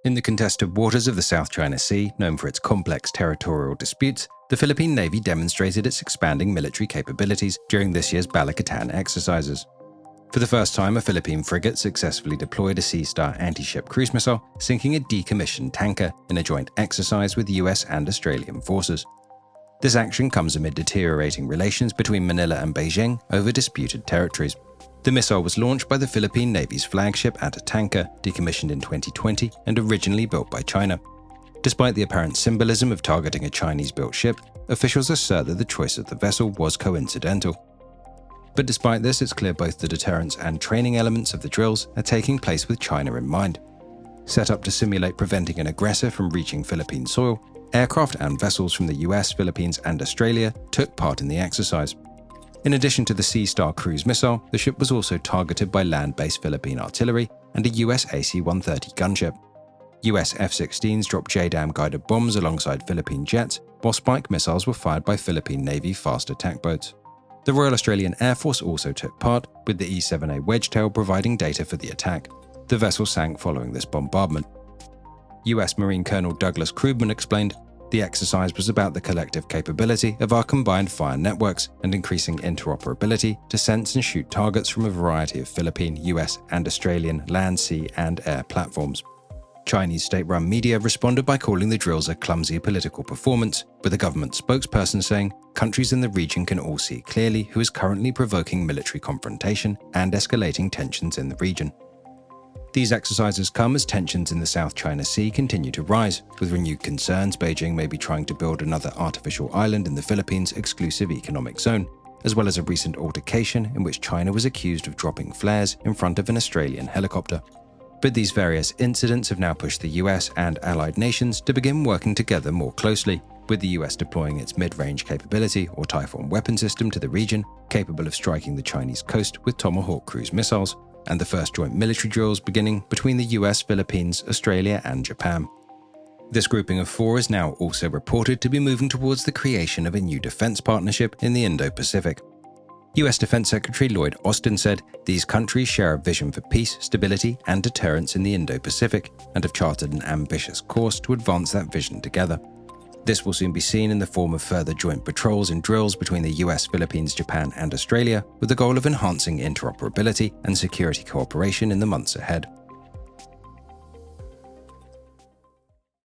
In the contested waters of the South China Sea, known for its complex territorial disputes, the Philippine Navy demonstrated its expanding military capabilities during this year's Balikatan exercises. For the first time, a Philippine frigate successfully deployed a Sea Star anti-ship cruise missile, sinking a decommissioned tanker in a joint exercise with US and Australian forces. This action comes amid deteriorating relations between Manila and Beijing over disputed territories. The missile was launched by the Philippine Navy's flagship tanker, decommissioned in 2020 and originally built by China. Despite the apparent symbolism of targeting a Chinese-built ship, officials assert that the choice of the vessel was coincidental. But despite this, it's clear both the deterrence and training elements of the drills are taking place with China in mind. Set up to simulate preventing an aggressor from reaching Philippine soil, aircraft and vessels from the US, Philippines, and Australia took part in the exercise. In addition to the Sea Star cruise missile, the ship was also targeted by land-based Philippine artillery and a US AC-130 gunship. US F-16s dropped JDAM guided bombs alongside Philippine jets, while Spike missiles were fired by Philippine Navy fast attack boats. The Royal Australian Air Force also took part, with the E-7A Wedgetail providing data for the attack. The vessel sank following this bombardment. US Marine Colonel Douglas Krugman explained, "The exercise was about the collective capability of our combined fire networks and increasing interoperability to sense and shoot targets from a variety of Philippine, US, and Australian land, sea, and air platforms." Chinese state-run media responded by calling the drills a clumsy political performance, with a government spokesperson saying, "Countries in the region can all see clearly who is currently provoking military confrontation and escalating tensions in the region." These exercises come as tensions in the South China Sea continue to rise, with renewed concerns Beijing may be trying to build another artificial island in the Philippines' exclusive economic zone, as well as a recent altercation in which China was accused of dropping flares in front of an Australian helicopter. But these various incidents have now pushed the US and allied nations to begin working together more closely, with the US deploying its mid-range capability or Typhoon weapon system to the region, capable of striking the Chinese coast with Tomahawk cruise missiles, and the first joint military drills beginning between the US, Philippines, Australia, and Japan. This grouping of four is now also reported to be moving towards the creation of a new defense partnership in the Indo-Pacific. US Defense Secretary Lloyd Austin said, "These countries share a vision for peace, stability, and deterrence in the Indo-Pacific and have charted an ambitious course to advance that vision together." This will soon be seen in the form of further joint patrols and drills between the US, Philippines, Japan, and Australia, with the goal of enhancing interoperability and security cooperation in the months ahead.